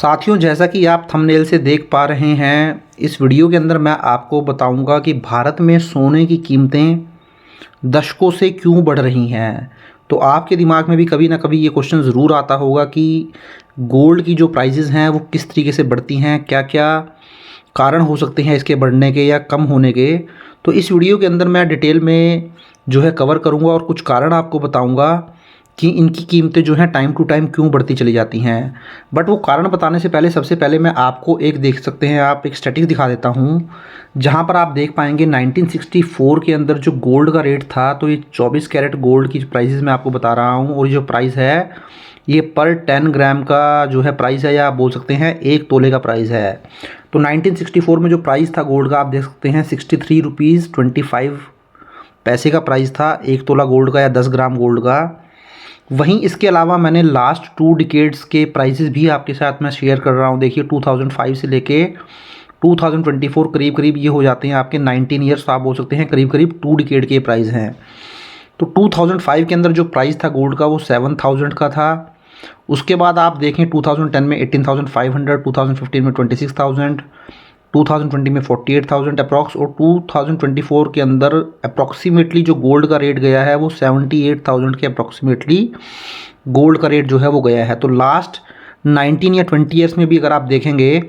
साथियों, जैसा कि आप थंबनेल से देख पा रहे हैं, इस वीडियो के अंदर मैं आपको बताऊंगा कि भारत में सोने की कीमतें दशकों से क्यों बढ़ रही हैं। तो आपके दिमाग में भी कभी ना कभी ये क्वेश्चन ज़रूर आता होगा कि गोल्ड की जो प्राइसेस हैं वो किस तरीके से बढ़ती हैं, क्या क्या कारण हो सकते हैं इसके बढ़ने के या कम होने के। तो इस वीडियो के अंदर मैं डिटेल में जो है कवर करूँगा और कुछ कारण आपको बताऊँगा कि इनकी कीमतें जो हैं टाइम टू टाइम क्यों बढ़ती चली जाती हैं। बट वो कारण बताने से पहले सबसे पहले मैं आपको एक देख सकते हैं, आप एक स्टैटिस्टिक्स दिखा देता हूँ, जहाँ पर आप देख पाएंगे 1964 के अंदर जो गोल्ड का रेट था, तो ये 24 कैरेट गोल्ड की प्राइसेस मैं आपको बता रहा हूँ। और ये जो प्राइस है ये पर 10 ग्राम का जो है प्राइस है, या आप बोल सकते हैं 1 तोले का प्राइस है। तो 1964 में जो प्राइस था गोल्ड का, आप देख सकते हैं 63 रुपीज़ 25 पैसे का प्राइस था 1 तोला गोल्ड का या 10 ग्राम गोल्ड का। वहीं इसके अलावा मैंने लास्ट 2 डिकेड्स के प्राइसेस भी आपके साथ मैं शेयर कर रहा हूं। देखिए 2005 से लेके 2024 करीब करीब ये हो जाते हैं आपके 19 ईयर्स, आप बोल सकते हैं करीब करीब 2 डिकेड के प्राइस हैं। तो 2005 के अंदर जो प्राइस था गोल्ड का वो 7000 का था। उसके बाद आप देखें 2010 में 18,500, 2015 में 26,000, 2020 में 48,000 अप्रॉक्स, और 2024 के अंदर अप्रॉक्सीमेटली जो गोल्ड का रेट गया है वो 78,000 के अप्रॉक्सीमेटली गोल्ड का रेट जो है वो गया है। तो लास्ट 19 या 20 ईयर्स में भी अगर आप देखेंगे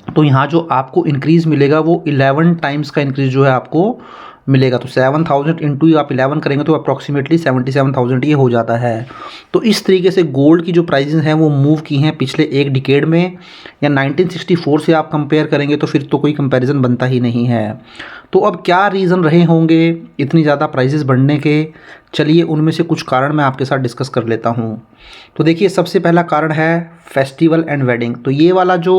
तो यहाँ जो आपको इंक्रीज़ मिलेगा वो 11 टाइम्स का इंक्रीज़ जो है आपको मिलेगा। तो 7000 इंटू आप 11 करेंगे तो अप्रॉक्सीमेटली 77,000 ये हो जाता है। तो इस तरीके से गोल्ड की जो प्राइसेस हैं वो मूव की हैं पिछले एक डिकेड में, या 1964 से आप कंपेयर करेंगे तो फिर तो कोई कंपैरिजन बनता ही नहीं है। तो अब क्या रीज़न रहे होंगे इतनी ज़्यादा प्राइसेस बढ़ने के, चलिए उनमें से कुछ कारण मैं आपके साथ डिस्कस कर लेता हूँ। तो देखिए सबसे पहला कारण है फेस्टिवल एंड वेडिंग। तो ये वाला जो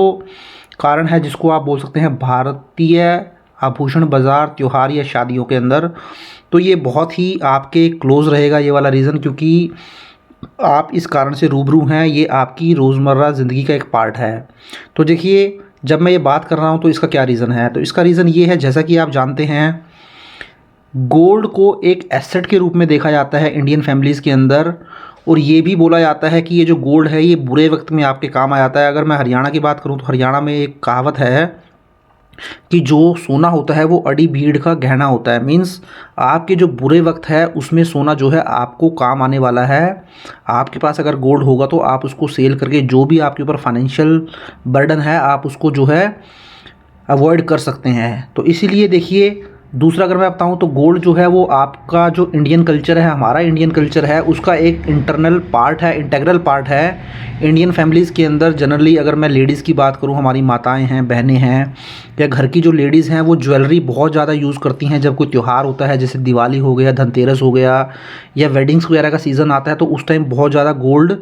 कारण है जिसको आप बोल सकते हैं भारतीय आभूषण बाज़ार त्यौहार या शादियों के अंदर, तो ये बहुत ही आपके क्लोज़ रहेगा ये वाला रीज़न, क्योंकि आप इस कारण से रूबरू हैं, ये आपकी रोज़मर्रा ज़िंदगी का एक पार्ट है। तो देखिए जब मैं ये बात कर रहा हूँ तो इसका क्या रीज़न है, तो इसका रीज़न ये है, जैसा कि आप जानते हैं गोल्ड को एक एसेट के रूप में देखा जाता है इंडियन फैमिलीज़ के अंदर, और ये भी बोला जाता है कि ये जो गोल्ड है ये बुरे वक्त में आपके काम आ जाता है। अगर मैं हरियाणा की बात करूँ तो हरियाणा में एक कहावत है कि जो सोना होता है वो अड़ी भीड़ का गहना होता है। मीन्स आपके जो बुरे वक्त है उसमें सोना जो है आपको काम आने वाला है। आपके पास अगर गोल्ड होगा तो आप उसको सेल करके जो भी आपके ऊपर फाइनेंशियल बर्डन है आप उसको जो है अवॉइड कर सकते हैं। तो इसीलिए देखिए दूसरा अगर मैं बताऊं तो गोल्ड जो है वो आपका जो इंडियन कल्चर है, हमारा इंडियन कल्चर है, उसका एक इंटरनल पार्ट है, इंटेग्रल पार्ट है। इंडियन फैमिलीज़ के अंदर जनरली अगर मैं लेडीज़ की बात करूं, हमारी माताएं हैं, बहनें हैं, या घर की जो लेडीज़ हैं वो ज्वेलरी बहुत ज़्यादा यूज़ करती हैं। जब कोई त्यौहार होता है जैसे दिवाली हो गया, धनतेरस हो गया, या वेडिंग्स वगैरह का सीज़न आता है तो उस टाइम बहुत ज़्यादा गोल्ड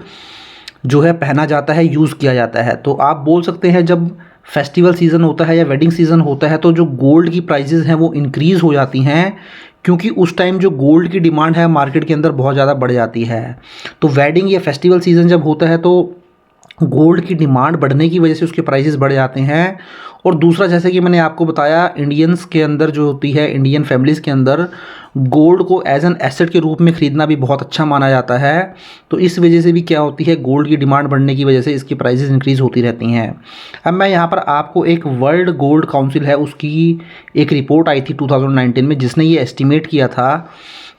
जो है पहना जाता है, यूज़ किया जाता है। तो आप बोल सकते हैं जब फेस्टिवल सीज़न होता है या वेडिंग सीज़न होता है तो जो गोल्ड की प्राइसेस हैं वो इंक्रीज़ हो जाती हैं, क्योंकि उस टाइम जो गोल्ड की डिमांड है मार्केट के अंदर बहुत ज़्यादा बढ़ जाती है। तो वेडिंग या फेस्टिवल सीज़न जब होता है तो गोल्ड की डिमांड बढ़ने की वजह से उसके प्राइसेस बढ़ जाते हैं। और दूसरा, जैसे कि मैंने आपको बताया, इंडियंस के अंदर जो होती है, इंडियन फैमिलीज़ के अंदर गोल्ड को एज एन एसेट के रूप में ख़रीदना भी बहुत अच्छा माना जाता है। तो इस वजह से भी क्या होती है, गोल्ड की डिमांड बढ़ने की वजह से इसकी प्राइसेस इंक्रीज़ होती रहती हैं। अब मैं यहाँ पर आपको एक वर्ल्ड गोल्ड काउंसिल है उसकी एक रिपोर्ट आई थी 2019 में, जिसने ये एस्टिमेट किया था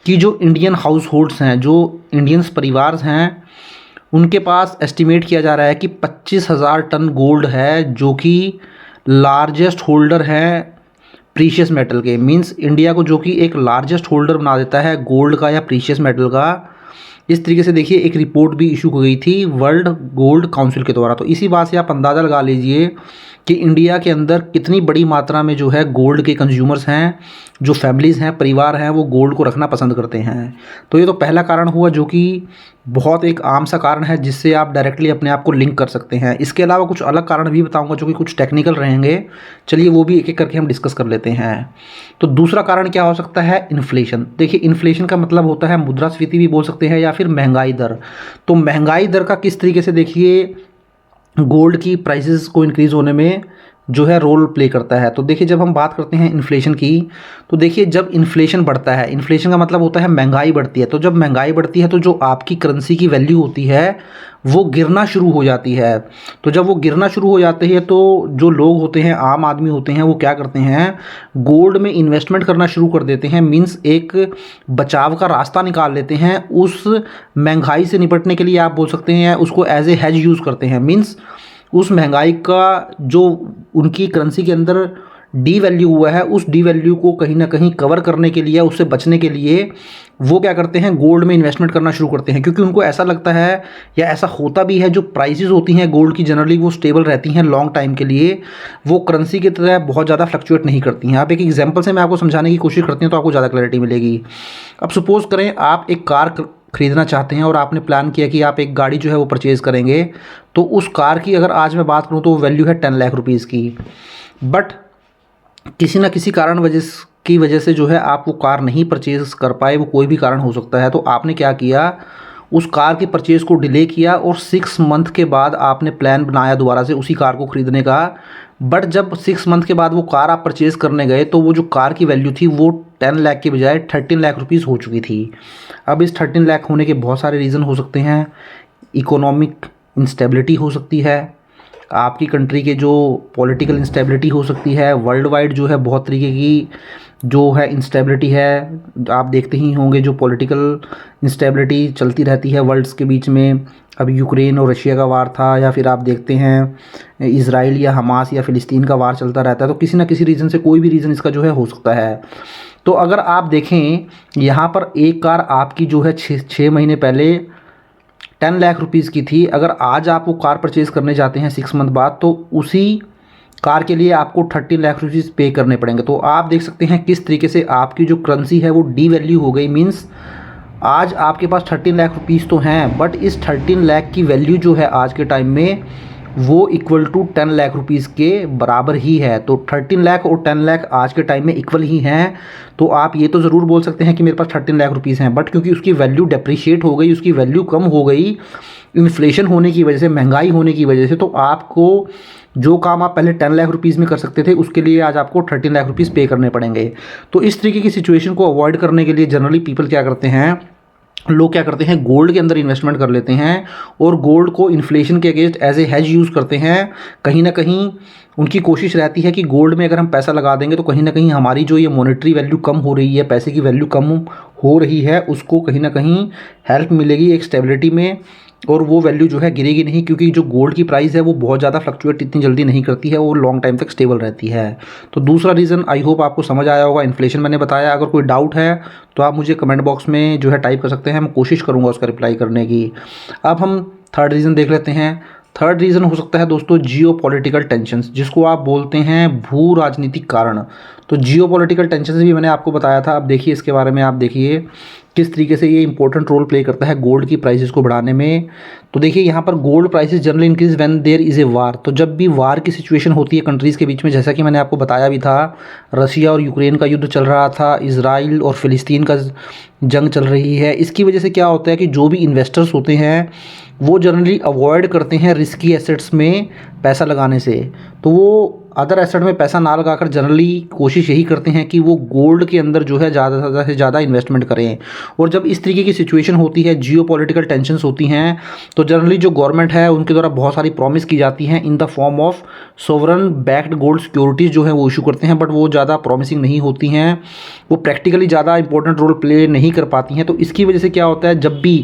कि जो इंडियन हाउस होल्ड्स हैं, जो इंडियंस परिवार हैं, उनके पास एस्टिमेट किया जा रहा है कि 25,000 टन गोल्ड है, जो कि लार्जेस्ट होल्डर हैं प्रीशियस मेटल के। मींस इंडिया को जो कि एक लार्जेस्ट होल्डर बना देता है गोल्ड का या प्रीशियस मेटल का। इस तरीके से देखिए एक रिपोर्ट भी इशू हो गई थी वर्ल्ड गोल्ड काउंसिल के द्वारा। तो इसी बात से आप अंदाज़ा लगा लीजिए कि इंडिया के अंदर कितनी बड़ी मात्रा में जो है गोल्ड के कंज्यूमर्स हैं, जो फैमिलीज़ हैं, परिवार हैं, वो गोल्ड को रखना पसंद करते हैं। तो ये तो पहला कारण हुआ जो कि बहुत एक आम सा कारण है जिससे आप डायरेक्टली अपने आप को लिंक कर सकते हैं। इसके अलावा कुछ अलग कारण भी बताऊंगा जो कि कुछ टेक्निकल रहेंगे, चलिए वो भी एक एक करके हम डिस्कस कर लेते हैं। तो दूसरा कारण क्या हो सकता है, इन्फ्लेशन। देखिए इन्फ्लेशन का मतलब होता है मुद्रास्फीति भी बोल सकते हैं या फिर महंगाई दर। तो महंगाई दर का किस तरीके से देखिए गोल्ड की प्राइसेस को इंक्रीज़ होने में जो है रोल प्ले करता है। तो देखिए जब हम बात करते हैं इन्फ्लेशन की, तो देखिए जब इन्फ्लेशन बढ़ता है, इन्फ्लेशन का मतलब होता है महंगाई बढ़ती है। तो जब महंगाई बढ़ती है तो जो आपकी करेंसी की वैल्यू होती है वो गिरना शुरू हो जाती है। तो जब वो गिरना शुरू हो जाती है तो जो लोग होते हैं, आम आदमी होते हैं, वो क्या करते हैं, गोल्ड में इन्वेस्टमेंट करना शुरू कर देते हैं। मीन्स एक बचाव का रास्ता निकाल लेते हैं उस महंगाई से निपटने के लिए, आप बोल सकते हैं उसको एज ए हेज यूज़ करते हैं। मीन्स उस महंगाई का जो उनकी करेंसी के अंदर डी वैल्यू हुआ है, उस डी वैल्यू को कहीं ना कहीं कवर करने के लिए, उससे बचने के लिए वो क्या करते हैं, गोल्ड में इन्वेस्टमेंट करना शुरू करते हैं। क्योंकि उनको ऐसा लगता है, या ऐसा होता भी है, जो प्राइसेस होती हैं गोल्ड की जनरली वो स्टेबल रहती हैं लॉन्ग टाइम के लिए, वो करेंसी की तरह बहुत ज़्यादा फ्लक्चुएट नहीं करती हैं। आप एक एग्जांपल से मैं आपको समझाने की कोशिश करती हूँ तो आपको ज़्यादा क्लैरिटी मिलेगी। अब सपोज़ करें आप एक कार खरीदना चाहते हैं और आपने प्लान किया कि आप एक गाड़ी जो है वो परचेज़ करेंगे। तो उस कार की अगर आज मैं बात करूँ तो वैल्यू है 10 लाख रुपीज़ की। बट किसी ना किसी की वजह से जो है आप वो कार नहीं परचेज़ कर पाए, वो कोई भी कारण हो सकता है। तो आपने क्या किया, उस कार के परचेज़ को डिले किया और 6 मंथ के बाद आपने प्लान बनाया दोबारा से उसी कार को ख़रीदने का। बट जब 6 मंथ के बाद वो कार आप परचेज़ करने गए तो वो जो कार की वैल्यू थी वो 10 लाख के बजाय 13 लाख रुपीज़ हो चुकी थी। अब इस 13 लाख होने के बहुत सारे रीज़न हो सकते हैं। इकोनॉमिक इंस्टेबिलिटी हो सकती है, आपकी कंट्री के जो पॉलिटिकल इंस्टेबिलिटी हो सकती है, वर्ल्ड वाइड जो है बहुत तरीके की जो है इंस्टेबिलिटी है। आप देखते ही होंगे जो पॉलिटिकल इंस्टेबिलिटी चलती रहती है वर्ल्ड्स के बीच में। अभी यूक्रेन और रशिया का वार था, या फिर आप देखते हैं इज़राइल या हमास या फ़िलिस्तीन का वार चलता रहता है। तो किसी ना किसी रीज़न से, कोई भी रीज़न इसका जो है हो सकता है। तो अगर आप देखें यहाँ पर एक कार आपकी जो है 6 महीने पहले 10 लाख रुपीज़ की थी। अगर आज आप वो कार परचेज़ करने जाते हैं 6 मंथ बाद, तो उसी कार के लिए आपको 13 लाख रुपीज़ पे करने पड़ेंगे। तो आप देख सकते हैं किस तरीके से आपकी जो करेंसी है वो डी वैल्यू हो गई। मीन्स आज आपके पास 13 लाख रुपीज़ तो हैं, बट इस 13 लाख की वैल्यू जो है आज के टाइम में वो इक्वल टू 10 लाख रुपीज़ के बराबर ही है। तो 13 लाख और 10 लाख आज के टाइम में इक्वल ही हैं। तो आप ये तो ज़रूर बोल सकते हैं कि मेरे पास 13 लाख रुपीज़ हैं, बट क्योंकि उसकी वैल्यू डेप्रिशिएट हो गई, उसकी वैल्यू कम हो गई इन्फ्लेशन होने की वजह से, महंगाई होने की वजह से, तो आपको जो काम आप पहले 10 लाख रुपीज़ में कर सकते थे उसके लिए आज आपको 13 लाख रुपीज़ पे करने पड़ेंगे। तो इस तरीके की सिचुएशन को अवॉइड करने के लिए जनरली पीपल क्या करते हैं, लोग क्या करते हैं, गोल्ड के अंदर इन्वेस्टमेंट कर लेते हैं और गोल्ड को इन्फ्लेशन के against as a hedge use करते हैं। कहीं ना कहीं उनकी कोशिश रहती है कि गोल्ड में अगर हम पैसा लगा देंगे तो कहीं ना कहीं हमारी जो ये मॉनेटरी वैल्यू कम हो रही है, पैसे की वैल्यू कम हो रही है, उसको कहीं ना कहीं हेल्प मिलेगी एक स्टेबिलिटी में, और वो वैल्यू जो है गिरेगी नहीं। क्योंकि जो गोल्ड की प्राइस है वो बहुत ज़्यादा फ्लक्चुएट इतनी जल्दी नहीं करती है, वो लॉन्ग टाइम तक स्टेबल रहती है। तो दूसरा रीज़न आई होप आपको समझ आया होगा, इन्फ्लेशन मैंने बताया। अगर कोई डाउट है तो आप मुझे कमेंट बॉक्स में जो है टाइप कर सकते हैं, मैं कोशिश करूँगा उसका रिप्लाई करने की। अब हम थर्ड रीज़न देख लेते हैं। थर्ड रीज़न हो सकता है दोस्तों जियो पॉलिटिकल टेंशन्स, जिसको आप बोलते हैं भू राजनीतिक कारण। तो जियो पॉलिटिकल टेंशन भी मैंने आपको बताया था। अब देखिए इसके बारे में, आप देखिए किस तरीके से ये इंपॉर्टेंट रोल प्ले करता है गोल्ड की प्राइसेस को बढ़ाने में। तो देखिए यहाँ पर gold prices generally increase when there is a war. तो जब भी वार की सिचुएशन होती है कंट्रीज़ के बीच में, जैसा कि मैंने आपको बताया भी था, रशिया और यूक्रेन का युद्ध चल रहा था, इज़राइल और फ़िलिस्तीन का जंग चल रही है। इसकी वजह से क्या होता है कि जो भी इन्वेस्टर्स होते हैं वो जनरली अवॉइड करते हैं रिस्की एसेट्स में पैसा लगाने से। तो वो अदर एसेट में पैसा ना लगाकर जनरली कोशिश यही करते हैं कि वो गोल्ड के अंदर जो है ज़्यादा से ज़्यादा इन्वेस्टमेंट करें। और जब इस तरीके की सिचुएशन होती है, जियो पॉलिटिकल टेंशन्स होती हैं, तो जनरली जो गवर्नमेंट है उनके द्वारा बहुत सारी प्रॉमिस की जाती हैं in the form of sovereign backed gold securities जो है वो इशू करते हैं, बट वो ज़्यादा प्रॉमिसिंग नहीं होती हैं, वो प्रैक्टिकली ज़्यादा इंपॉर्टेंट रोल प्ले नहीं कर पाती हैं। तो इसकी वजह से क्या होता है, जब भी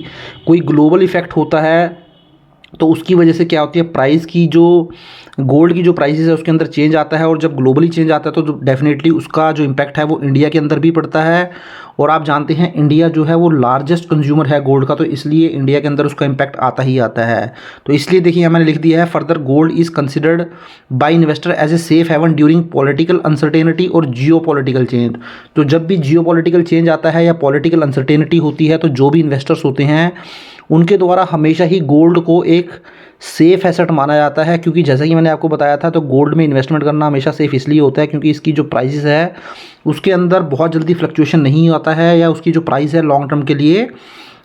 कोई ग्लोबल इफेक्ट होता है तो उसकी वजह से क्या होती है, प्राइस की जो गोल्ड की जो प्राइसेस है उसके अंदर चेंज आता है। और जब ग्लोबली चेंज आता है तो डेफिनेटली उसका जो इम्पैक्ट है वो इंडिया के अंदर भी पड़ता है। और आप जानते हैं इंडिया जो है वो लार्जेस्ट कंज्यूमर है गोल्ड का, तो इसलिए इंडिया के अंदर उसका इम्पैक्ट आता ही आता है। तो इसलिए देखिए यहाँ मैंने लिख दिया है, further gold is considered by investor as a safe haven during political uncertainty और जियो पॉलिटिकल चेंज। तो जब भी जियो पॉलिटिकल चेंज आता है या पॉलिटिकल अनसर्टेनिटी होती है तो जो भी इन्वेस्टर्स होते हैं उनके द्वारा हमेशा ही गोल्ड को एक सेफ़ एसेट माना जाता है। क्योंकि जैसा कि मैंने आपको बताया था, तो गोल्ड में इन्वेस्टमेंट करना हमेशा सेफ़ इसलिए होता है क्योंकि इसकी जो प्राइसेस है उसके अंदर बहुत जल्दी फ्लक्चुएशन नहीं आता है, या उसकी जो प्राइस है लॉन्ग टर्म के लिए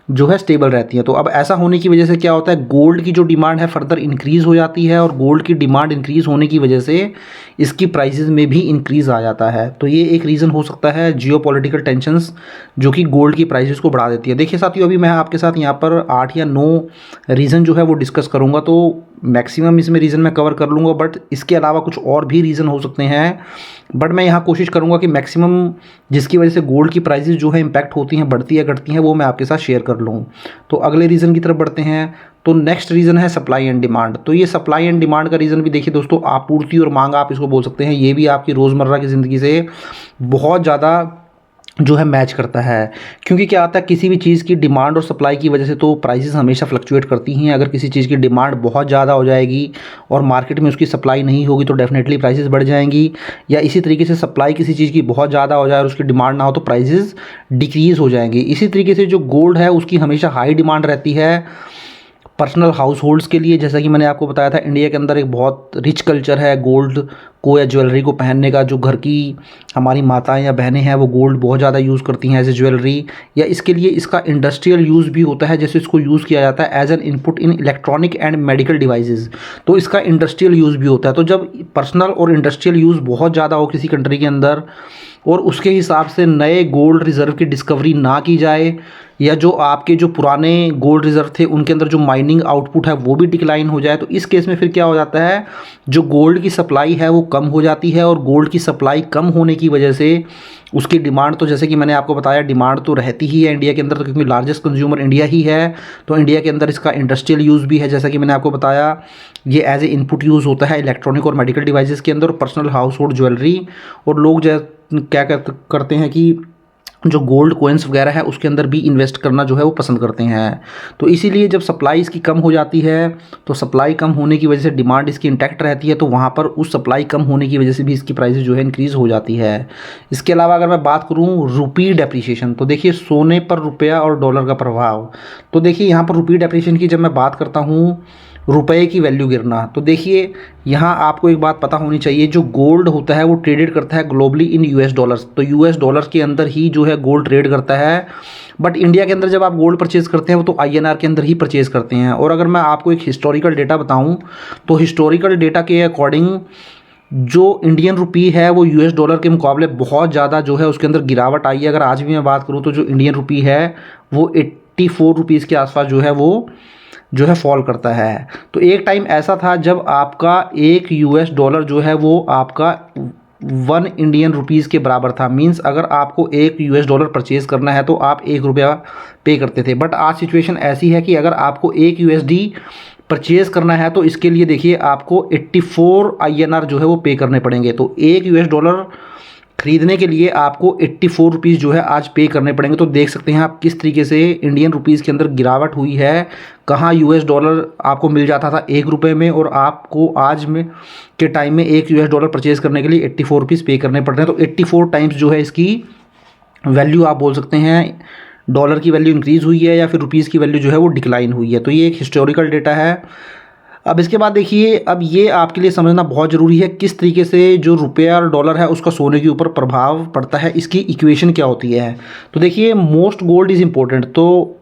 जो है स्टेबल रहती हैं। तो अब ऐसा होने की वजह से क्या होता है, गोल्ड की जो डिमांड है फर्दर इंक्रीज़ हो जाती है, और गोल्ड की डिमांड इंक्रीज़ होने की वजह से इसकी प्राइसेस में भी इंक्रीज़ आ जाता है। तो ये एक रीज़न हो सकता है जियोपॉलिटिकल टेंशंस, जो कि गोल्ड की प्राइसेस को बढ़ा देती है। देखिए साथियों, अभी मैं आपके साथ यहाँ पर 8 या 9 रीज़न जो है वो डिस्कस करूँगा, तो मैक्सिमम इसमें रीज़न मैं कवर कर लूँगा, बट इसके अलावा कुछ और भी रीज़न हो सकते हैं। बट मैं यहाँ कोशिश करूँगा कि मैक्सिमम जिसकी वजह से गोल्ड की प्राइसेस जो है इम्पैक्ट होती हैं, बढ़ती है, घटती हैं, वो मैं आपके साथ शेयर कर लूँ। तो अगले रीज़न की तरफ बढ़ते हैं। तो नेक्स्ट रीज़न है सप्लाई एंड डिमांड। तो ये सप्लाई एंड डिमांड का रीज़न भी देखिए दोस्तों, आपूर्ति और मांग आप इसको बोल सकते हैं। ये भी आपकी रोज़मर्रा की ज़िंदगी से बहुत ज़्यादा जो है मैच करता है। क्योंकि क्या आता है, किसी भी चीज़ की डिमांड और सप्लाई की वजह से तो प्राइसेस हमेशा फ्लक्चुएट करती हैं। अगर किसी चीज़ की डिमांड बहुत ज़्यादा हो जाएगी और मार्केट में उसकी सप्लाई नहीं होगी तो डेफिनेटली प्राइसेस बढ़ जाएंगी, या इसी तरीके से सप्लाई किसी चीज़ की बहुत ज़्यादा हो जाए और उसकी डिमांड ना हो तो प्राइसेस डिक्रीज़ हो जाएंगी। इसी तरीके से जो गोल्ड है उसकी हमेशा हाई डिमांड रहती है पर्सनल हाउस होल्ड्स के लिए। जैसा कि मैंने आपको बताया था, इंडिया के अंदर एक बहुत रिच कल्चर है गोल्ड को या ज्वेलरी को पहनने का। जो घर की हमारी माताएं या बहनें हैं वो गोल्ड बहुत ज़्यादा यूज़ करती हैं एज ए ज्वेलरी, या इसके लिए इसका इंडस्ट्रियल यूज़ भी होता है। जैसे इसको यूज़ किया जाता है as an input in electronic and medical devices, तो इसका इंडस्ट्रियल यूज़ भी होता है। तो जब पर्सनल और इंडस्ट्रियल यूज़ बहुत ज़्यादा हो किसी कंट्री के अंदर, और उसके हिसाब से नए गोल्ड रिज़र्व की डिस्कवरी ना की जाए, या जो आपके जो पुराने गोल्ड रिज़र्व थे उनके अंदर जो माइनिंग आउटपुट है वो भी डिक्लाइन हो जाए, तो इस केस में फिर क्या हो जाता है, जो गोल्ड की सप्लाई है वो कम हो जाती है। और गोल्ड की सप्लाई कम होने की वजह से उसकी डिमांड, तो जैसे कि मैंने आपको बताया, डिमांड तो रहती ही है इंडिया के अंदर, तो क्योंकि लार्जेस्ट कंज्यूमर इंडिया ही है, तो इंडिया के अंदर इसका इंडस्ट्रियल यूज़ भी है। जैसा कि मैंने आपको बताया, ये एज ए इनपुट यूज़ होता है इलेक्ट्रॉनिक और मेडिकल डिवाइसेस के अंदर, पर्सनल हाउस होल्ड ज्वेलरी। और लोग क्या करते हैं कि जो गोल्ड कॉइन्स वगैरह है उसके अंदर भी इन्वेस्ट करना जो है वो पसंद करते हैं। तो इसीलिए जब सप्लाई इसकी कम हो जाती है, तो सप्लाई कम होने की वजह से डिमांड इसकी इंटैक्ट रहती है, तो वहाँ पर उस सप्लाई कम होने की वजह से भी इसकी प्राइसेस जो है इंक्रीज़ हो जाती है। इसके अलावा अगर मैं बात करूँ रुपी डेप्रिसिएशन, तो देखिए सोने पर रुपया और डॉलर का प्रभाव। तो देखिए यहाँ पर रुपी डेप्रिसिएशन की जब मैं बात करता हूँ, रुपए की वैल्यू गिरना, तो देखिए यहाँ आपको एक बात पता होनी चाहिए, जो गोल्ड होता है वो ट्रेडेड करता है ग्लोबली इन यूएस डॉलर्स। तो यूएस डॉलर्स के अंदर ही जो है गोल्ड ट्रेड करता है। बट इंडिया के अंदर जब आप गोल्ड परचेज करते हैं वो तो आईएनआर के अंदर ही परचेज करते हैं। और अगर मैं आपको एक हिस्टोरिकल डेटा बताऊं, तो हिस्टोरिकल डेटा के अकॉर्डिंग जो इंडियन रुपी है वो यूएस डॉलर के मुकाबले बहुत ज़्यादा जो है उसके अंदर गिरावट आई है। अगर आज भी मैं बात करूँ तो जो इंडियन रुपी है वो 84 रुपीज़ के आसपास जो है फॉल करता है। तो एक टाइम ऐसा था जब आपका एक यूएस डॉलर जो है वो आपका 1 इंडियन रुपीज़ के बराबर था। मींस अगर आपको एक यूएस डॉलर परचेज़ करना है तो आप 1 रुपया पे करते थे। बट आज सिचुएशन ऐसी है कि अगर आपको 1 यूएसडी परचेज़ करना है तो इसके लिए देखिए आपको 84 आईएनआर जो है वो पे करने पड़ेंगे। तो 1 यूएस डॉलर खरीदने के लिए आपको 84 रुपीज़ जो है आज पे करने पड़ेंगे। तो देख सकते हैं आप किस तरीके से इंडियन रुपीज़ के अंदर गिरावट हुई है। कहाँ यूएस डॉलर आपको मिल जाता था 1 रुपये में, और आपको आज में के टाइम में 1 यूएस डॉलर परचेज़ करने के लिए 84 रुपीज़ पे करने पड़ रहे हैं। तो 84 टाइम्स जो है इसकी वैल्यू आप बोल सकते हैं, डॉलर की वैल्यू इंक्रीज़ हुई है या फिर रुपीज़ की वैल्यू जो है वो डिक्लाइन हुई है। तो ये एक हिस्टोरिकल डेटा है। अब इसके बाद देखिए, अब ये आपके लिए समझना बहुत ज़रूरी है किस तरीके से जो रुपया और डॉलर है उसका सोने के ऊपर प्रभाव पड़ता है, इसकी इक्वेशन क्या होती है। तो देखिए, मोस्ट गोल्ड इज़ इम्पोर्टेंट। तो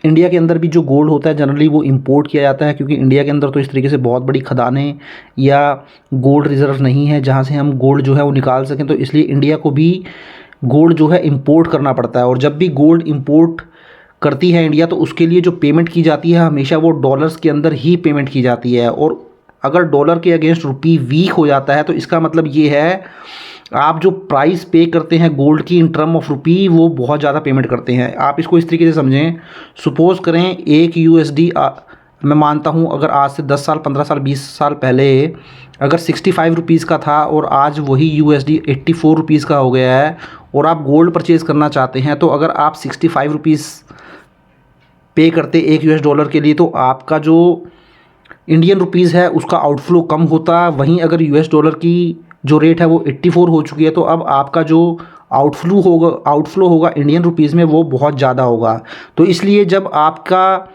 इंडिया के अंदर भी जो गोल्ड होता है जनरली वो इंपोर्ट किया जाता है, क्योंकि इंडिया के अंदर तो इस तरीके से बहुत बड़ी खदानें या गोल्ड रिजर्व नहीं है जहाँ से हम गोल्ड जो है वो निकाल सकें। तो इसलिए इंडिया को भी गोल्ड जो है इंपोर्ट करना पड़ता है। और जब भी गोल्ड इंपोर्ट करती है इंडिया, तो उसके लिए जो पेमेंट की जाती है हमेशा वो डॉलर्स के अंदर ही पेमेंट की जाती है। और अगर डॉलर के अगेंस्ट रुपी वीक हो जाता है तो इसका मतलब ये है आप जो प्राइस पे करते हैं गोल्ड की इन टर्म ऑफ रुपी वो बहुत ज़्यादा पेमेंट करते हैं। आप इसको इस तरीके से समझें, सपोज़ करें 1 यूएसडी, मैं मानता हूँ अगर आज से 10 साल 15 साल 20 साल पहले अगर 65 रुपीज़ का था और आज वही यूएसडी 84 रुपीज़ का हो गया है, और आप गोल्ड परचेज़ करना चाहते हैं, तो अगर आप 65 रुपीज़ पे करते 1 यूएस डॉलर के लिए, तो आपका जो इंडियन रुपीज़ है उसका आउटफ्लो कम होता। वहीं अगर यूएस डॉलर की जो रेट है वो 84 हो चुकी है, तो अब आपका जो आउटफ्लो होगा इंडियन रुपीज़ में वो बहुत ज़्यादा होगा। तो इसलिए जब आपका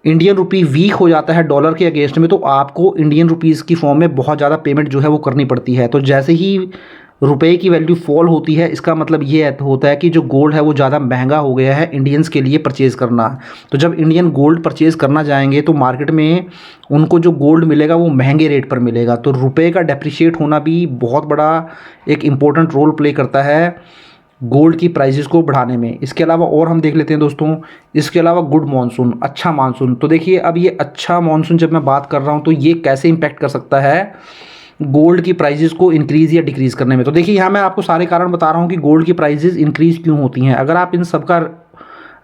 इंडियन रुपी वीक हो जाता है डॉलर के अगेंस्ट में, तो आपको इंडियन रुपीज़ की फॉर्म में बहुत ज़्यादा पेमेंट जो है वो करनी पड़ती है। तो जैसे ही रुपए की वैल्यू फॉल होती है, इसका मतलब ये होता है कि जो गोल्ड है वो ज़्यादा महंगा हो गया है इंडियंस के लिए परचेज़ करना। तो जब इंडियन गोल्ड परचेज़ करना जाएंगे तो मार्केट में उनको जो गोल्ड मिलेगा वो महंगे रेट पर मिलेगा। तो रुपए का डेप्रिशिएट होना भी बहुत बड़ा एक इम्पोर्टेंट रोल प्ले करता है गोल्ड की प्राइसेस को बढ़ाने में। इसके अलावा और हम देख लेते हैं दोस्तों, इसके अलावा गुड मॉनसून, अच्छा मानसून। तो देखिए अब ये अच्छा मानसून जब मैं बात कर रहा हूँ तो ये कैसे इम्पैक्ट कर सकता है गोल्ड की प्राइसेस को इंक्रीज़ या डिक्रीज़ करने में। तो देखिए यहाँ मैं आपको सारे कारण बता रहा हूँ कि गोल्ड की प्राइसेस इंक्रीज़ क्यों होती हैं। अगर आप इन सब का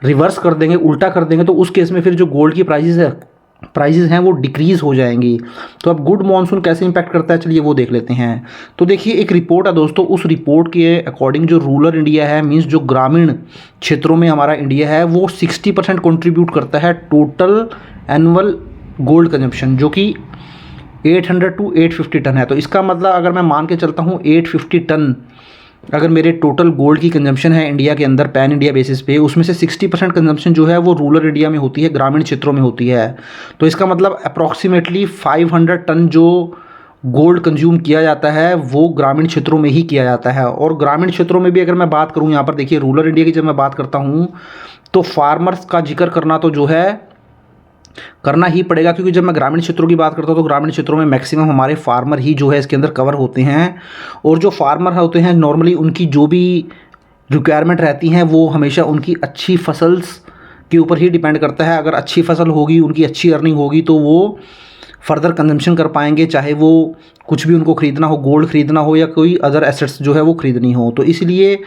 रिवर्स कर देंगे, उल्टा कर देंगे, तो उस केस में फिर जो गोल्ड की प्राइसेस हैं वो डिक्रीज़ हो जाएंगी। तो अब गुड मॉनसून कैसे इंपैक्ट करता है, चलिए वो देख लेते हैं। तो देखिए एक रिपोर्ट है दोस्तों, उस रिपोर्ट के अकॉर्डिंग जो रूरल इंडिया है, मींस जो ग्रामीण क्षेत्रों में हमारा इंडिया है, वो 60% कंट्रीब्यूट करता है टोटल एनुअल गोल्ड कंजम्पशन, जो कि 800 टू 850 टन है। तो इसका मतलब अगर मैं मान के चलता हूँ 850 टन अगर मेरे टोटल गोल्ड की कंजम्पशन है इंडिया के अंदर पैन इंडिया बेसिस पे, उसमें से 60% कंजम्पशन जो है वो रूरल इंडिया में होती है, ग्रामीण क्षेत्रों में होती है। तो इसका मतलब अप्रॉक्सीमेटली 500 टन जो गोल्ड कंज्यूम किया जाता है वो ग्रामीण क्षेत्रों में ही किया जाता है। और ग्रामीण क्षेत्रों में भी अगर मैं बात करूँ, यहाँ पर देखिए रूरल इंडिया की जब मैं बात करता हूँ तो फार्मर्स का जिक्र करना तो जो है करना ही पड़ेगा, क्योंकि जब मैं ग्रामीण क्षेत्रों की बात करता हूँ तो ग्रामीण क्षेत्रों में मैक्सिमम हमारे फार्मर ही जो है इसके अंदर कवर होते हैं। और जो फार्मर होते हैं नॉर्मली उनकी जो भी रिक्वायरमेंट रहती हैं वो हमेशा उनकी अच्छी फसल्स के ऊपर ही डिपेंड करता है। अगर अच्छी फसल होगी, उनकी अच्छी अर्निंग होगी, तो वो फर्दर कंजम्पशन कर पाएंगे, चाहे वो कुछ भी उनको ख़रीदना हो, गोल्ड ख़रीदना हो या कोई अदर एसेट्स जो है वो ख़रीदनी हो। तो इसलिए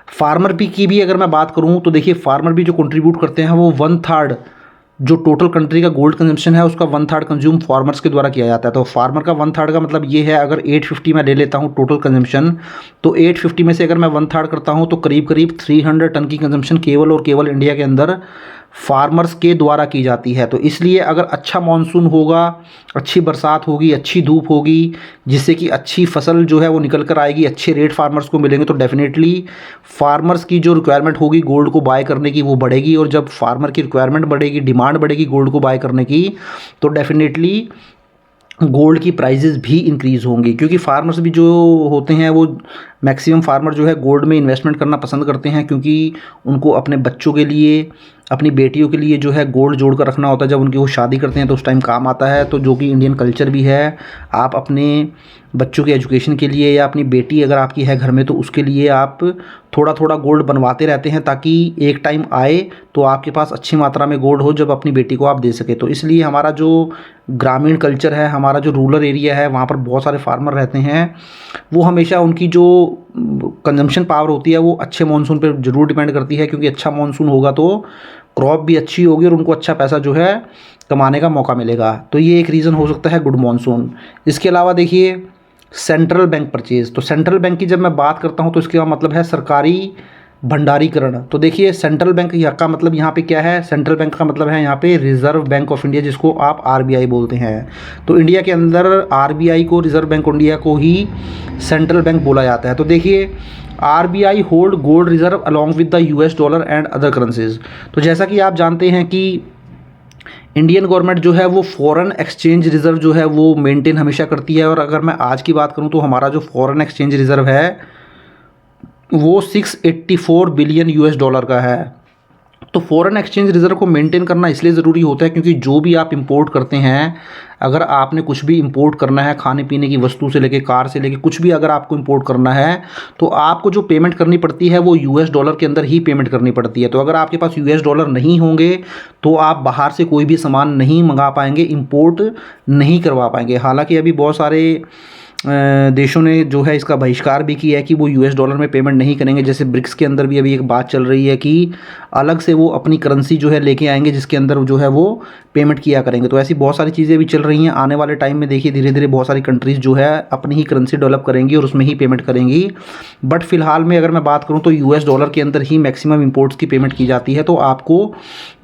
फार्मर की भी अगर मैं बात करूँ तो देखिए फार्मर भी जो कंट्रीब्यूट करते हैं वो 1/3 जो टोटल कंट्री का गोल्ड कंजम्पशन है उसका 1/3 कंज्यूम फार्मर्स के द्वारा किया जाता है। तो फार्मर का 1/3 का मतलब ये है, अगर 850 मैं ले लेता हूँ टोटल कंजम्पशन, तो 850 में से अगर मैं 1/3 करता हूँ तो करीब करीब 300 टन की कंजम्पशन केवल और केवल इंडिया के अंदर फार्मर्स के द्वारा की जाती है। तो इसलिए अगर अच्छा मानसून होगा, अच्छी बरसात होगी, अच्छी धूप होगी, जिससे कि अच्छी फसल जो है वो निकल कर आएगी, अच्छे रेट फार्मर्स को मिलेंगे, तो डेफिनेटली फार्मर्स की जो रिक्वायरमेंट होगी गोल्ड को बाय करने की वो बढ़ेगी। और जब फार्मर की रिक्वायरमेंट बढ़ेगी, डिमांड बढ़ेगी गोल्ड को बाय करने की, तो डेफिनेटली गोल्ड की प्राइजेज़ भी इंक्रीज़ होंगी। क्योंकि फार्मर्स भी जो होते हैं वो मैक्सिमम फार्मर जो है गोल्ड में इन्वेस्टमेंट करना पसंद करते हैं, क्योंकि उनको अपने बच्चों के लिए, अपनी बेटियों के लिए जो है गोल्ड जोड़ कर रखना होता है। जब उनकी वो शादी करते हैं तो उस टाइम काम आता है। तो जो कि इंडियन कल्चर भी है, आप अपने बच्चों के एजुकेशन के लिए या अपनी बेटी अगर आपकी है घर में तो उसके लिए आप थोड़ा थोड़ा गोल्ड बनवाते रहते हैं, ताकि एक टाइम आए तो आपके पास अच्छी मात्रा में गोल्ड हो जब अपनी बेटी को आप दे सके। तो इसलिए हमारा जो ग्रामीण कल्चर है, हमारा जो रूरल एरिया है, वहाँ पर बहुत सारे फार्मर रहते हैं, वो हमेशा उनकी जो कंजम्पशन पावर होती है वो अच्छे मानसून पर ज़रूर डिपेंड करती है। क्योंकि अच्छा मानसून होगा तो क्रॉप भी अच्छी होगी और उनको अच्छा पैसा जो है कमाने का मौका मिलेगा। तो ये एक रीज़न हो सकता है गुड मानसून। इसके अलावा देखिए सेंट्रल बैंक परचेज़। तो सेंट्रल बैंक की जब मैं बात करता हूँ तो इसका मतलब है सरकारी भंडारीकरण। तो देखिए सेंट्रल बैंक का मतलब यहाँ पे क्या है, सेंट्रल बैंक का मतलब है यहाँ पे रिज़र्व बैंक ऑफ इंडिया, जिसको आप आरबीआई बोलते हैं। तो इंडिया के अंदर आरबीआई को, रिज़र्व बैंक ऑफ इंडिया को ही सेंट्रल बैंक बोला जाता है। तो देखिए RBI hold gold reserve along with the US dollar and other currencies. तो जैसा कि आप जानते हैं कि इंडियन गवर्नमेंट जो है वो फॉरेन एक्सचेंज रिज़र्व जो है वो मेंटेन हमेशा करती है। और अगर मैं आज की बात करूं तो हमारा जो फॉरेन एक्सचेंज रिज़र्व है वो 684 बिलियन यूएस डॉलर का है। तो फॉरेन एक्सचेंज रिज़र्व को मेंटेन करना इसलिए ज़रूरी होता है क्योंकि जो भी आप इंपोर्ट करते हैं, अगर आपने कुछ भी इंपोर्ट करना है, खाने पीने की वस्तु से लेके कार से लेके कुछ भी अगर आपको इंपोर्ट करना है, तो आपको जो पेमेंट करनी पड़ती है वो यूएस डॉलर के अंदर ही पेमेंट करनी पड़ती है। तो अगर आपके पास यूएस डॉलर नहीं होंगे तो आप बाहर से कोई भी सामान नहीं मंगा पाएंगे, इंपोर्ट नहीं करवा पाएंगे। हालाँकि अभी बहुत सारे देशों ने जो है इसका बहिष्कार भी किया है कि वो यूएस डॉलर में पेमेंट नहीं करेंगे। जैसे ब्रिक्स के अंदर भी अभी एक बात चल रही है कि अलग से वो अपनी करेंसी जो है लेके आएंगे जिसके अंदर जो है वो पेमेंट किया करेंगे। तो ऐसी बहुत सारी चीज़ें भी चल रही हैं। आने वाले टाइम में देखिए धीरे धीरे बहुत सारी कंट्रीज़ जो है अपनी ही करेंसी डेवलप करेंगी और उसमें ही पेमेंट करेंगी। बट फिलहाल में अगर मैं बात करूँ तो यूएस डॉलर के अंदर ही मैक्सिमम इंपोर्ट्स की पेमेंट की जाती है। तो आपको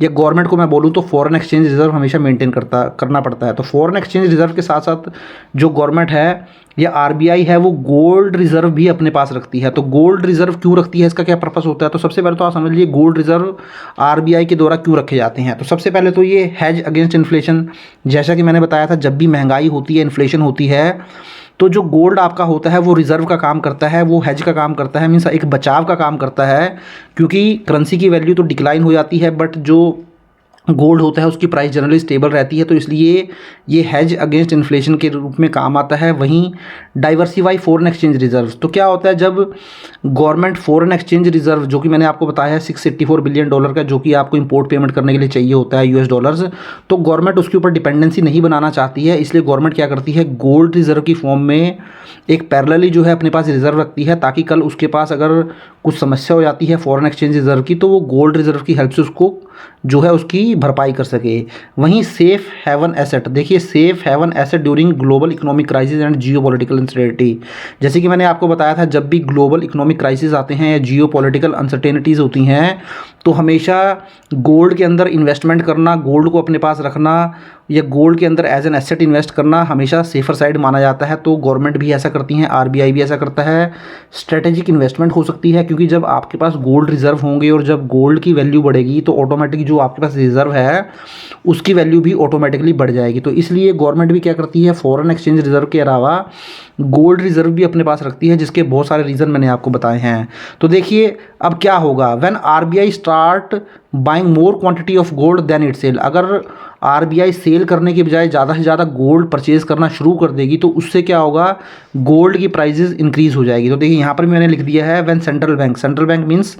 या गवर्नमेंट को मैं बोलूँ तो फॉरेन एक्सचेंज रिजर्व हमेशा मेंटेन करना पड़ता है। तो फॉरेन एक्सचेंज रिजर्व के साथ साथ जो गवर्नमेंट है या आरबीआई है वो गोल्ड रिजर्व भी अपने पास रखती है। तो गोल्ड रिजर्व क्यों रखती है, इसका क्या पर्पस होता है? तो सबसे पहले तो आप समझ लीजिए गोल्ड रिजर्व आरबीआई के द्वारा क्यों रखे जाते हैं। तो सबसे पहले तो ये हैज अगेंस्ट इन्फ्लेशन, जैसा कि मैंने बताया था जब भी महंगाई होती है, इन्फ्लेशन होती है, तो जो गोल्ड आपका होता है वो रिज़र्व का काम करता है, वो हेज का काम करता है, मीन्स एक बचाव का काम करता है, क्योंकि करेंसी की वैल्यू तो डिक्लाइन हो जाती है बट जो गोल्ड होता है उसकी प्राइस जनरली स्टेबल रहती है, तो इसलिए ये हेज अगेंस्ट इन्फ्लेशन के रूप में काम आता है। वहीं डाइवर्सिफाई फॉरेन एक्सचेंज रिजर्व, तो क्या होता है जब गवर्नमेंट फॉरेन एक्सचेंज रिजर्व, जो कि मैंने आपको बताया है $684 बिलियन का, जो कि आपको इंपोर्ट पेमेंट करने के लिए चाहिए होता है US डॉलर्स, तो गवर्नमेंट उसके ऊपर डिपेंडेंसी नहीं बनाना चाहती है, इसलिए गवर्नमेंट क्या करती है, गोल्ड रिजर्व की फॉर्म में एक पैरेलली जो है अपने पास रिजर्व रखती है, ताकि कल उसके पास अगर कुछ समस्या हो जाती है फॉरेन एक्सचेंज रिजर्व की, तो वो गोल्ड रिजर्व की हेल्प से उसको जो है उसकी भरपाई कर सके। वहीं सेफ हेवन एसेट, देखिए safe haven asset during global economic crisis and geopolitical uncertainty, जैसे कि मैंने आपको बताया था जब भी ग्लोबल इकोनॉमिक क्राइसिस आते हैं या जियोपॉलिटिकल अनसर्टेनिटीज़ होती हैं, तो हमेशा गोल्ड के अंदर इन्वेस्टमेंट करना, गोल्ड को अपने पास रखना या गोल्ड के अंदर एज एन एसेट इन्वेस्ट करना हमेशा सेफर साइड माना जाता है। तो गवर्नमेंट भी ऐसा करती हैं, RBI भी ऐसा करता है। स्ट्रेटेजिक इन्वेस्टमेंट हो सकती है, क्योंकि जब आपके पास गोल्ड रिजर्व होंगे और जब गोल्ड की वैल्यू बढ़ेगी तो ऑटोमेटिक जो आपके पास रिजर्व है उसकी वैल्यू भी ऑटोमेटिकली बढ़ जाएगी। तो इसलिए गवर्नमेंट भी क्या करती है, फॉरेन एक्सचेंज रिजर्व के अलावा गोल्ड रिजर्व भी अपने पास रखती है, जिसके बहुत सारे रीज़न मैंने आपको बताए हैं। तो देखिए अब क्या होगा, when RBI start buying more quantity of gold then it sell, अगर RBI सेल करने के बजाय ज़्यादा से ज़्यादा गोल्ड परचेज़ करना शुरू कर देगी तो उससे क्या होगा, गोल्ड की प्राइजेज़ इंक्रीज़ हो जाएगी। तो देखिए यहाँ पर भी मैंने लिख दिया है, when central bank means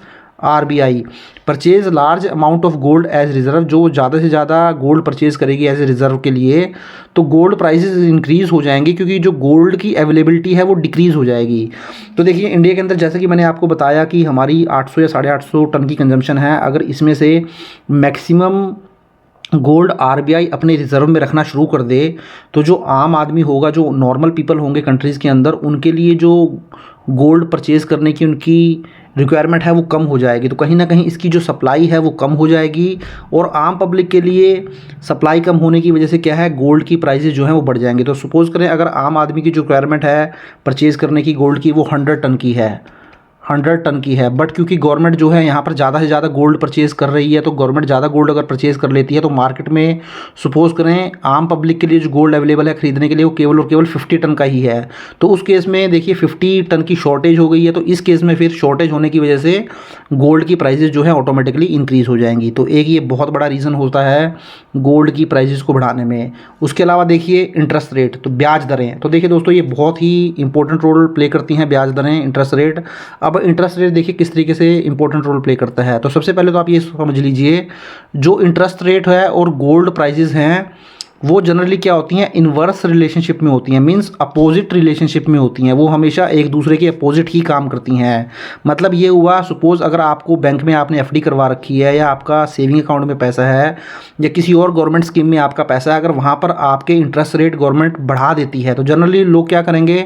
RBI purchase large amount of gold as reserve, जो ज़्यादा से ज़्यादा गोल्ड परचेज़ करेगी एज ए रिज़र्व के लिए, तो गोल्ड प्राइसेस इंक्रीज़ हो जाएंगी, क्योंकि जो गोल्ड की अवेलेबिलिटी है वो डिक्रीज़ हो जाएगी। तो देखिए इंडिया के अंदर जैसे कि मैंने आपको बताया कि हमारी 800 या 850 टन की कंजम्पशन है, अगर इसमें से मैक्सिमम गोल्ड RBI अपने रिजर्व में रखना शुरू कर दे, तो जो आम आदमी होगा, जो नॉर्मल पीपल होंगे कंट्रीज़ के अंदर, उनके लिए जो गोल्ड परचेज़ करने की उनकी रिक्वायरमेंट है वो कम हो जाएगी। तो कहीं ना कहीं इसकी जो सप्लाई है वो कम हो जाएगी, और आम पब्लिक के लिए सप्लाई कम होने की वजह से क्या है, गोल्ड की प्राइसेस जो हैं वो बढ़ जाएंगे। तो सपोज़ करें अगर आम आदमी की जो रिक्वायरमेंट है परचेज़ करने की गोल्ड की वो 100 टन की है, 100 टन की है, बट क्योंकि गवर्नमेंट जो है यहाँ पर ज़्यादा से ज़्यादा गोल्ड परचेज़ कर रही है, तो गवर्नमेंट ज़्यादा गोल्ड अगर परचेज़ कर लेती है तो मार्केट में सपोज़ करें आम पब्लिक के लिए जो गोल्ड अवेलेबल है खरीदने के लिए वो केवल और केवल 50 टन का ही है। तो उस केस में देखिए 50 टन की शॉर्टेज हो गई है, तो इस केस में फिर शॉर्टेज होने की वजह से गोल्ड की प्राइजेज़ जो है ऑटोमेटिकली इंक्रीज़ हो जाएंगी। तो एक ये बहुत बड़ा रीज़न होता है गोल्ड की प्राइजेज़ को बढ़ाने में। उसके अलावा देखिए इंटरेस्ट रेट, तो ब्याज दरें, तो देखिए दोस्तों ये बहुत ही इंपॉर्टेंट रोल प्ले करती हैं ब्याज दरें, इंटरेस्ट रेट। अब इंटरेस्ट रेट देखिए किस तरीके से इंपॉर्टेंट रोल प्ले करता है। तो सबसे पहले तो आप ये समझ लीजिए, जो इंटरेस्ट रेट है और गोल्ड प्राइजेज़ हैं वो जनरली क्या होती हैं, इन्वर्स रिलेशनशिप में होती हैं, मींस अपोजिट रिलेशनशिप में होती हैं, वो हमेशा एक दूसरे के अपोजिट ही काम करती हैं। मतलब ये हुआ, सपोज़ अगर आपको बैंक में आपने FD करवा रखी है, या आपका सेविंग अकाउंट में पैसा है, या किसी और गवर्नमेंट स्कीम में आपका पैसा है, अगर वहाँ पर आपके इंटरेस्ट रेट गवर्नमेंट बढ़ा देती है तो जनरली लोग क्या करेंगे,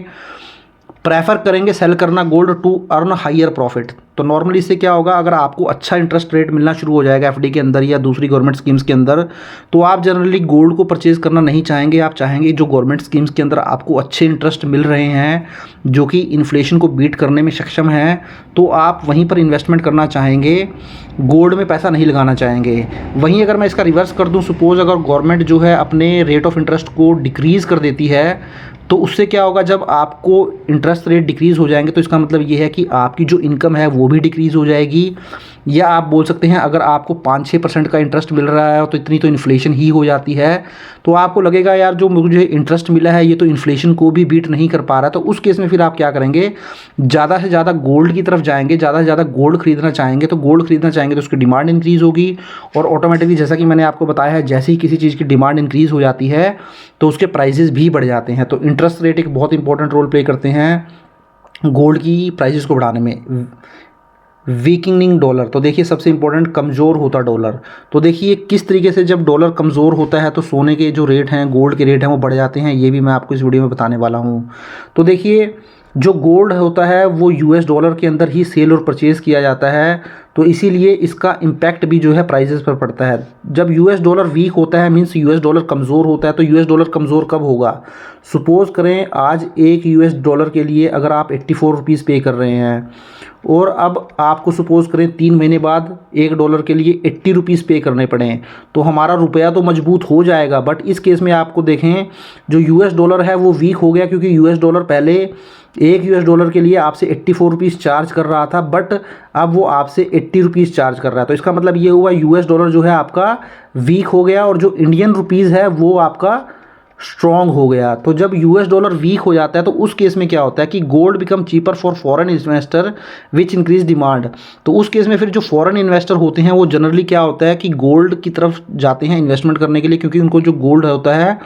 प्रेफर करेंगे सेल करना gold to earn higher profit. तो नॉर्मली इससे क्या होगा, अगर आपको अच्छा इंटरेस्ट रेट मिलना शुरू हो जाएगा FD के अंदर या दूसरी गवर्नमेंट स्कीम्स के अंदर, तो आप जनरली गोल्ड को परचेज़ करना नहीं चाहेंगे। आप चाहेंगे जो गवर्नमेंट स्कीम्स के अंदर आपको अच्छे इंटरेस्ट मिल रहे हैं, जो कि इन्फ्लेशन को बीट करने में सक्षम हैं, तो आप वहीं पर इन्वेस्टमेंट करना चाहेंगे, गोल्ड में पैसा नहीं लगाना चाहेंगे। वहीं अगर मैं इसका रिवर्स कर दूँ, सपोज़ अगर गवर्नमेंट जो है अपने रेट ऑफ इंटरेस्ट को डिक्रीज़ कर देती है, तो उससे क्या होगा, जब आपको इंटरेस्ट रेट डिक्रीज़ हो जाएंगे तो इसका मतलब ये है कि आपकी जो इनकम है वो भी डिक्रीज़ हो जाएगी। या आप बोल सकते हैं अगर आपको 5-6% का इंटरेस्ट मिल रहा है तो इतनी तो इन्फ्लेशन ही हो जाती है, तो आपको लगेगा यार जो मुझे इंटरेस्ट मिला है ये तो इन्फ्लेशन को भी बीट नहीं कर पा रहा। तो उस केस में फिर आप क्या करेंगे, ज़्यादा से ज़्यादा गोल्ड की तरफ जाएंगे, ज़्यादा से ज़्यादा गोल्ड खरीदना चाहेंगे। तो गोल्ड खरीदना चाहेंगे तो उसकी डिमांड इंक्रीज़ होगी, और ऑटोमेटिकली जैसा कि मैंने आपको बताया है, जैसे ही किसी चीज़ की डिमांड इंक्रीज़ हो जाती है तो उसके प्राइजेज़ भी बढ़ जाते हैं। तो इंटरेस्ट रेट एक बहुत इंपॉर्टेंट रोल प्ले करते हैं गोल्ड की प्राइसेस को बढ़ाने में। वीकनिंग डॉलर, तो देखिए सबसे इंपॉर्टेंट, कमज़ोर होता डॉलर। तो देखिए किस तरीके से जब डॉलर कमज़ोर होता है तो सोने के जो रेट हैं, गोल्ड के रेट हैं वो बढ़ जाते हैं, ये भी मैं आपको इस वीडियो में बताने वाला हूँ। तो देखिए जो गोल्ड होता है वो US डॉलर के अंदर ही सेल और परचेज़ किया जाता है। तो इसीलिए इसका इम्पैक्ट भी जो है प्राइजेस पर पड़ता है। जब यूएस डॉलर वीक होता है मीन्स यूएस डॉलर कमज़ोर होता है, तो यूएस डॉलर कमज़ोर कब होगा? सपोज़ करें आज एक यूएस डॉलर के लिए अगर आप 84 रुपीज़ पे कर रहे हैं और अब आपको सपोज़ करें 3 महीने बाद $1 के लिए 80 रुपीज़ पे करने पड़े, तो हमारा रुपया तो मजबूत हो जाएगा। बट इस केस में आपको देखें जो यूएस डॉलर है वो वीक हो गया, क्योंकि यूएस डॉलर पहले एक यूएस डॉलर के लिए आपसे 84 रुपीज़ चार्ज कर रहा था, बट अब वो आपसे 80 रुपीज़ चार्ज कर रहा है। तो इसका मतलब ये हुआ यूएस डॉलर जो है आपका वीक हो गया और जो इंडियन रुपीज़ है वो आपका स्ट्रॉन्ग हो गया। तो जब यूएस डॉलर वीक हो जाता है तो उस केस में क्या होता है कि gold become cheaper for foreign investor which increase demand. तो उस केस में फिर जो फॉरेन इन्वेस्टर होते हैं वो जनरली क्या होता है कि गोल्ड की तरफ जाते हैं इन्वेस्टमेंट करने के लिए, क्योंकि उनको जो गोल्ड होता है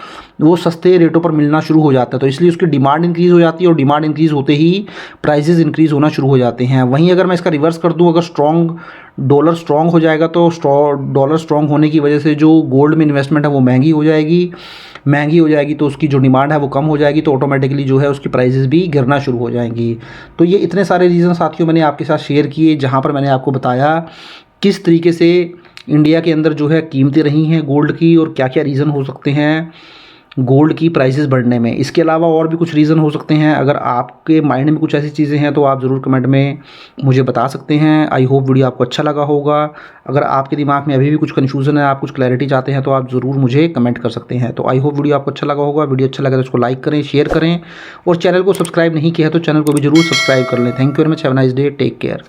वो सस्ते रेटों पर मिलना शुरू हो जाता है, तो इसलिए उसकी डिमांड इंक्रीज़ हो जाती है और डिमांड इंक्रीज़ होते ही प्राइसेस इंक्रीज़ होना शुरू हो जाते हैं। वहीं अगर मैं इसका रिवर्स कर दूं, अगर डॉलर स्ट्रॉन्ग हो जाएगा तो डॉलर स्ट्रॉन्ग होने की वजह से जो गोल्ड में इन्वेस्टमेंट है वो महंगी हो जाएगी, तो उसकी जो डिमांड है वो कम हो जाएगी, तो ऑटोमेटिकली जो है उसकी प्राइसेस भी गिरना शुरू हो जाएंगी। तो ये इतने सारे रीज़न साथियों मैंने आपके साथ शेयर किए, जहाँ पर मैंने आपको बताया किस तरीके से इंडिया के अंदर जो है कीमतें रही हैं गोल्ड की और क्या क्या रीज़न हो सकते हैं गोल्ड की प्राइसेस बढ़ने में। इसके अलावा और भी कुछ रीज़न हो सकते हैं। अगर आपके माइंड में कुछ ऐसी चीज़ें हैं तो आप ज़रूर कमेंट में मुझे बता सकते हैं। आई होप वीडियो आपको अच्छा लगा होगा। अगर आपके दिमाग में अभी भी कुछ कन्फ्यूज़न है, आप कुछ क्लैरिटी चाहते हैं, तो आप ज़रूर मुझे कमेंट कर सकते हैं। तो आई होप वीडियो आपको अच्छा लगा होगा। वीडियो अच्छा लगा तो उसको लाइक करें, शेयर करें और चैनल को सब्सक्राइब नहीं किया है तो चैनल को भी ज़रूर सब्सक्राइब कर लें। Thank you very much, have a nice day, take care.